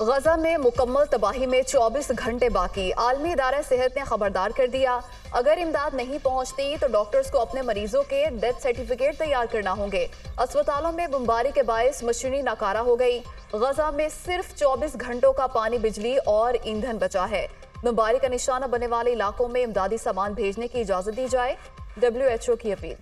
गजा में मुकम्मल तबाही में 24 घंटे बाकी। आलमी इदारा सेहत ने खबरदार कर दिया, अगर इमदाद नहीं पहुंचती तो डॉक्टर्स को अपने मरीजों के डेथ सर्टिफिकेट तैयार करना होंगे। अस्पतालों में बमबारी के बायस मशीनरी नाकारा हो गई। गजा में सिर्फ 24 घंटों का पानी, बिजली और ईंधन बचा है। बमबारी का निशाना बनने वाले इलाकों में इमदादी सामान भेजने की इजाजत दी जाए, WHO की अपील।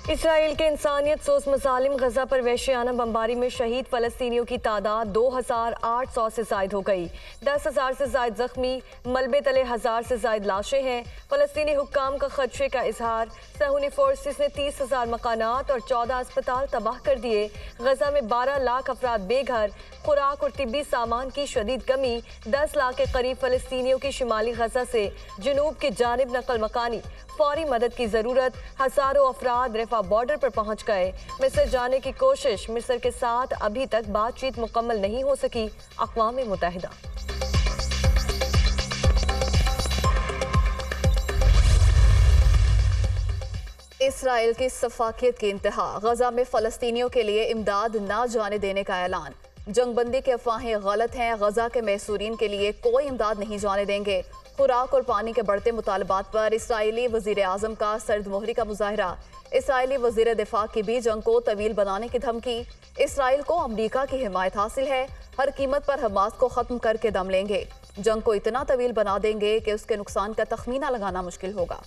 इसराइल के इंसानियत सोस मज़ालिम गजा पर वहशियाना बमबारी में शहीद फ़लस्तीनियों की तादाद 2800 से ज़ायद हो गई। 10,000 से ज़ायद ज़ख्मी, मलबे तले 1000 से ज़ायद लाशें हैं। फ़लस्तीनी हुक्काम का खदशे का इजहार। सहूनी फोर्सेस ने 30,000 मकानात और 14 अस्पताल तबाह कर दिए। गजा में 12 लाख अफराद बेघर। खुराक और तिब्बी सामान की शदीद कमी। 10 लाख के करीब फ़लस्तीनियों की शिमाली गजा से जनूब की जानिब नकल मकानी। फौरी मदद की ज़रूरत। हज़ारों अफराद रफा बॉर्डर पर पहुंच गए। मिस्र जाने की कोशिश। मिस्र के साथ अभी तक बातचीत मुकम्मल नहीं हो सकी। अक़वाम मुत्तहिदा। इसराइल की सफाकियत की इंतहा। गजा में फ़लस्तीनियों के लिए इमदाद ना जाने देने का ऐलान। जंगबंदी की अफवाहें गलत हैं। गजा के महसूरीन के लिए कोई इमदाद नहीं जाने देंगे। खुराक और पानी के बढ़ते मुतालबात पर इसराइली वज़ीर आज़म का सर्द मोहरी का मुजाहरा। इसराइली वज़ीर दिफा की भी जंग को तवील बनाने की धमकी। इसराइल को अमरीका की हिमायत हासिल है, हर कीमत पर हमास को ख़त्म करके दम लेंगे। जंग को इतना तवील बना देंगे कि उसके नुकसान का तखमीना लगाना मुश्किल होगा।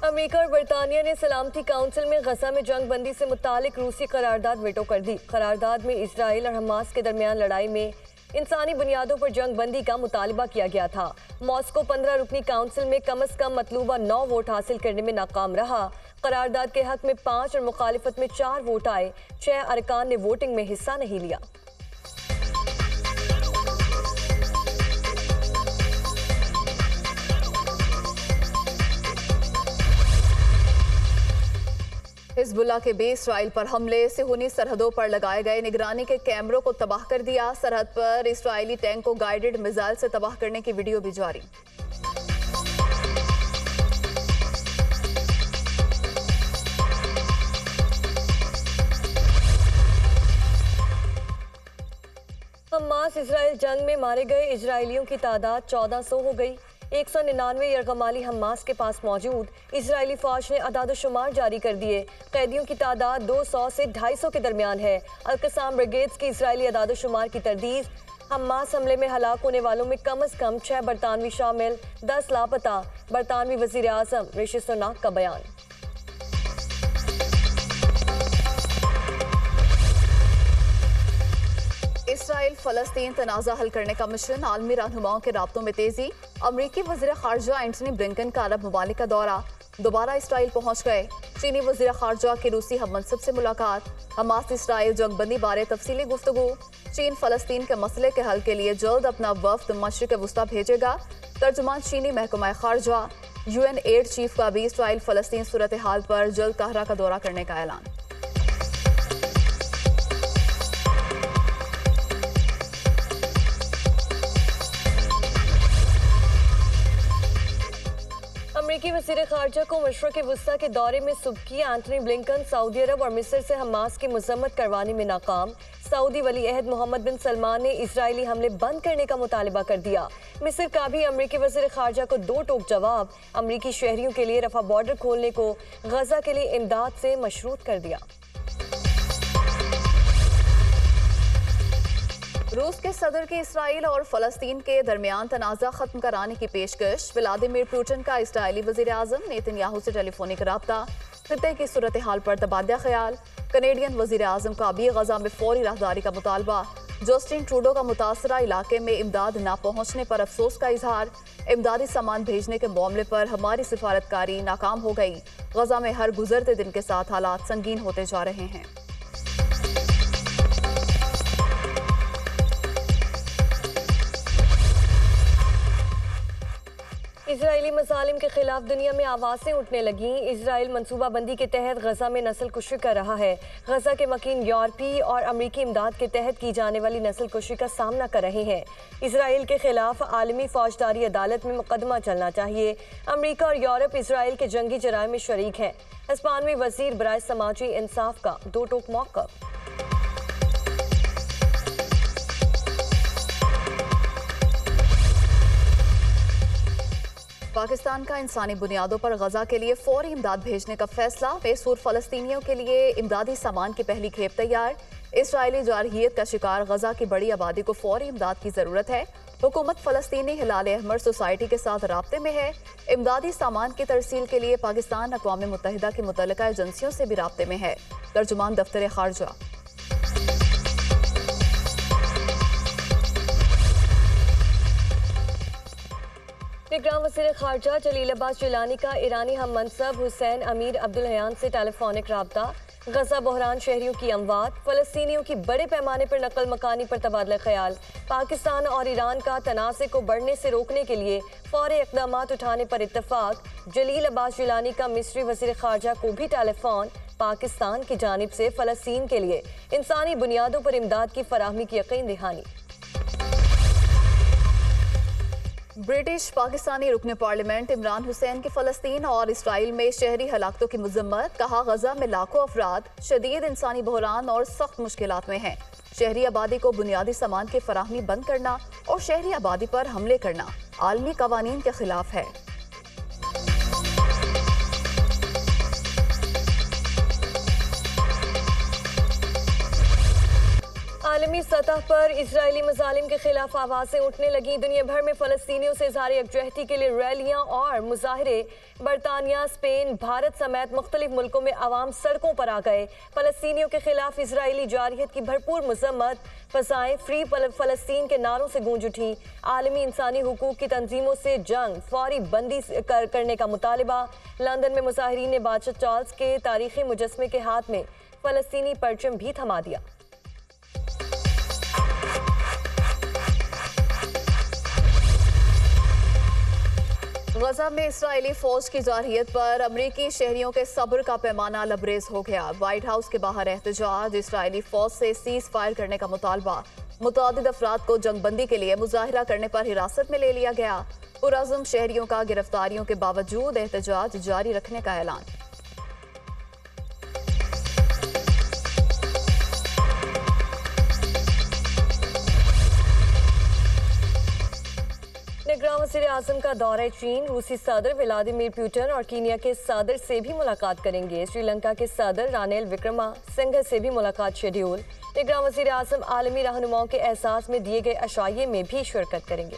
अमेरिका और बरतानिया ने सलामती काउंसिल में गजा में जंग बंदी से मुतालिक रूसी करारदाद वेटो कर दी। करारदाद में इसराइल और हमास के दरमियान लड़ाई में इंसानी बुनियादों पर जंग बंदी का मुतालबा किया गया था। मॉस्को 15 रुकनी काउंसिल में कम अज कम मतलूबा 9 वोट हासिल करने में नाकाम रहा। करारदाद के हक में 5 और मुखालिफत में 4 वोट आए। 6 अरकान ने वोटिंग में हिस्सा नहीं लिया। हिजबुल्लाह के भी इसराइल पर हमले। सेहूनी सरहदों पर लगाए गए निगरानी के कैमरों को तबाह कर दिया। सरहद पर इसराइली टैंक को गाइडेड मिसाइल से तबाह करने की वीडियो भी जारी। हमास इसराइल जंग में मारे गए इजरायलियों की तादाद 1400 हो गई। 199 यरगमाली हमास के पास मौजूद। इजरायली फौज ने अदाद-ओ-शुमार जारी कर दिए। कैदियों की तादाद 200 से 250 के दरमियान है। अल-कसाम ब्रिगेड्स की इजरायली अदाद-ओ-शुमार की तरदीद। हमास हमले में हलाक होने वालों में कम अज कम 6 बरतानवी शामिल, 10 लापता। बरतानवी वजीर आज़म ऋषि सुनाक का बयान। इसराइल फ़लस्तीन तनाज़ा हल करने का मिशन। आलमी रहनुमाओं के राब्तों में तेजी। अमरीकी वज़ीर ख़ारजा एंटनी ब्लिंकन का अरब ममालिक का दौरा। दोबारा इसराइल पहुंच गए। चीनी वज़ीर ख़ारजा की रूसी हममंसब से मुलाकात। हमास इसराइल जंगबंदी बारे तफसीली गुफ्तगू। चीन फ़लस्तीन के मसले के हल के लिए जल्द अपना वफ़द मशरिक़ वुस्ता भेजेगा। तर्जुमान चीनी महकमा ख़ारजा। UN एड चीफ का भी इसराइल फ़लस्तीन सूरत हाल पर जल्द काहरा का दौरा करने का ऐलान। अमेरिकी वज़ीर ख़ारजा को मशरिक़ वुस्ता के दौरे में सुबकी एंटनी ब्लिंकन सऊदी अरब और मिस्र से हमास की मज़म्मत करवाने में नाकाम। सऊदी वली अहद मोहम्मद बिन सलमान ने इजरायली हमले बंद करने का मुतालबा कर दिया। मिस्र का भी अमेरिकी वज़ीर ख़ारजा को 2 टोक जवाब। अमेरिकी शहरियों के लिए रफा बॉर्डर खोलने को गजा के लिए इमदाद से मशरूत कर दिया। रूस के सदर की इसराइल और फ़लस्तीन के दरमियान तनाज़ा ख़त्म कराने की पेशकश। व्लादिमीर पुतिन का इसराइली वज़ीर आज़म नेतन्याहू से टेलीफोनिक रब्ता। खित्ते की सूरत हाल पर तबादला ख्याल। कनेडियन वज़ीर आज़म का भी गजा में फौरी राहदारी का मुतालबा। जस्टिन ट्रूडो का मुतासरा इलाके में इमदाद न पहुंचने पर अफसोस का इजहार। इमदादी सामान भेजने के मामले पर हमारी सिफारतकारी नाकाम हो गई। गजा में हर गुजरते दिन के साथ हालात संगीन होते जा रहे हैं। इजरायली मसालिम के खिलाफ दुनिया में आवाज़ें उठने लगीं। इजराइल मनसूबाबंदी के तहत गजा में नस्ल कुशी कर रहा है। गजा के मकीन यूरोपीय और अमरीकी इमदाद के तहत की जाने वाली नस्ल कुशी का सामना कर रहे हैं। इजराइल के खिलाफ आलमी फौजदारी अदालत में मुकदमा चलना चाहिए। अमरीका और यूरोप इजराइल के जंगी जराए में शरीक हैं। हिस्पानवी वजीर बराए समाजी इंसाफ का दो टोक मौक़िफ़। पाकिस्तान का इंसानी बुनियादों पर गजा के लिए फौरी इमदाद भेजने का फैसला। बेसूर फलस्तीनियों के लिए इमदादी सामान की पहली खेप तैयार। इसराइली जारहियत का शिकार गजा की बड़ी आबादी को फौरी इमदाद की जरूरत है। हुकूमत फलस्तीनी हिलाल अहमर सोसाइटी के साथ राब्ते में है। इमदादी सामान की तरसील के लिए पाकिस्तान अक़वाम मुत्तहिदा की मुतल्लिका एजेंसियों से भी राब्ते में है। तर्जुमान दफ्तर खारजा। निगरान वज़ीर ख़ारजा जलील अब्बास जिलानी का ईरानी हम मनसब हुसैन अमीर अब्दुल्लहयान से टेलीफोनिक राब्ता। गजा बहरान, शहरियों की अमवात, फ़लस्तीनियों की बड़े पैमाने पर नकल मकानी पर तबादला ख्याल। पाकिस्तान और ईरान का तनाज़े को बढ़ने से रोकने के लिए फ़ौरी इक़दामात उठाने पर इत्तफ़ाक़। जलील अब्बास जिलानी का मिस्री वज़ीर ख़ारजा को भी टेलीफोन। पाकिस्तान की जानिब से फ़लस्तीन के लिए इंसानी बुनियादों पर इमदाद की फराहमी की यकीन दहानी। ब्रिटिश पाकिस्तानी रुकन पार्लियामेंट इमरान हुसैन की फ़लस्तीन और इसराइल में शहरी हलाकतों की मज़म्मत। कहा, गजा में लाखों अफराद शदीद इंसानी बहरान और सख्त मुश्किलात में हैं। शहरी आबादी को बुनियादी सामान की फराहमी बंद करना और शहरी आबादी पर हमले करना आलमी कवानीन के खिलाफ है। आलमी सतह पर इजरायली मजालिम के खिलाफ आवाज़ें उठने लगी। दुनिया भर में फ़लस्तीनियों से इज़हार यकजहती के लिए रैलियाँ और मुजाहरे। बरतानिया, स्पेन, भारत समेत मुख्तलिफ मुल्कों में आवाम सड़कों पर आ गए। फ़लस्तीनियों के खिलाफ इजरायली जारहियत की भरपूर मजम्मत। फ़ज़ाएं फ्री फ़लस्तीन के नारों से गूंज उठी। आलमी इंसानी हुकूक की तंजीमों से जंग फौरी बंदी करने का मुतालबा। लंदन में मुजाहिरीन ने बादशाह चार्ल्स के तारीखी मुजस्मे के हाथ में फ़लस्तीनी परचम भी थमा दिया। गजा में इसराइली फौज की जारहियत पर अमरीकी शहरियों के सब्र का पैमाना लबरेज हो गया। व्हाइट हाउस के बाहर एहतजाज, इसराइली फौज से सीज फायर करने का मुतालबा। मुतअद्दिद अफराद को जंगबंदी के लिए मुजाहिरा करने पर हिरासत में ले लिया गया। पुरअज़्म शहरियों का गिरफ्तारियों के बावजूद एहतजाज जारी रखने का ऐलान। निगरान वज़ीर आज़म का दौरा चीन। रूसी सदर व्लादिमीर पुतिन और कीनिया के सदर से भी मुलाकात करेंगे। श्रीलंका के सदर रानिल विक्रमसिंघे से भी मुलाकात शेड्यूल। निगरान वज़ीर आज़म आलमी रहनुमाओं के एहसास में दिए गए अशाइये में भी शिरकत करेंगे।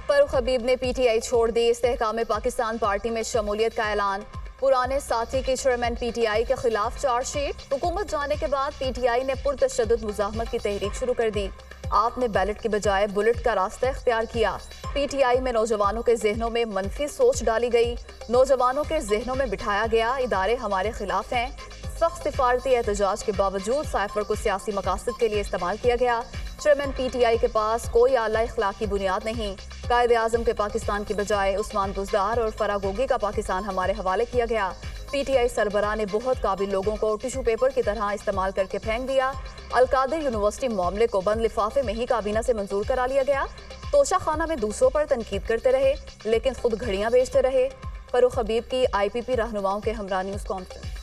फरूख हबीब ने पीटीआई छोड़ दी। इस्तेहकाम पाकिस्तान पार्टी में शमूलियत का ऐलान। पुराने साथी की चेयरमैन पीटीआई के खिलाफ चार्जशीट। हुकूमत जाने के बाद पीटीआई ने पुरतशद्दुद मुज़ाहमत की तहरीक शुरू कर दी। आपने बैलेट की बजाय बुलेट का रास्ता इख्तियार किया। पीटीआई में नौजवानों के जहनों में मनफी सोच डाली गई। नौजवानों के जहनों में बिठाया गया, इदारे हमारे खिलाफ हैं। सख्त सिफारती एहतजाज के बावजूद साइफर को सियासी मकासद के लिए इस्तेमाल किया गया। चेयरमैन पीटीआई के पास कोई आला इखलाकी बुनियाद नहीं। कायदे आज़म के पाकिस्तान की बजाय उस्मान बुज़दार और फरागोगी का पाकिस्तान हमारे हवाले किया गया। पीटीआई सरबराह ने बहुत काबिल लोगों को टिशू पेपर की तरह इस्तेमाल करके फेंक दिया। अलकादिर यूनिवर्सिटी मामले को बंद लिफाफे में ही काबीना से मंजूर करा लिया गया। तोशा खाना में दूसरों पर तनकीद करते रहे लेकिन खुद घड़ियां बेचते रहे। फरूख हबीब की IPP रहनुमाओं के हमरा न्यूज़ कॉन्फ्रेंस।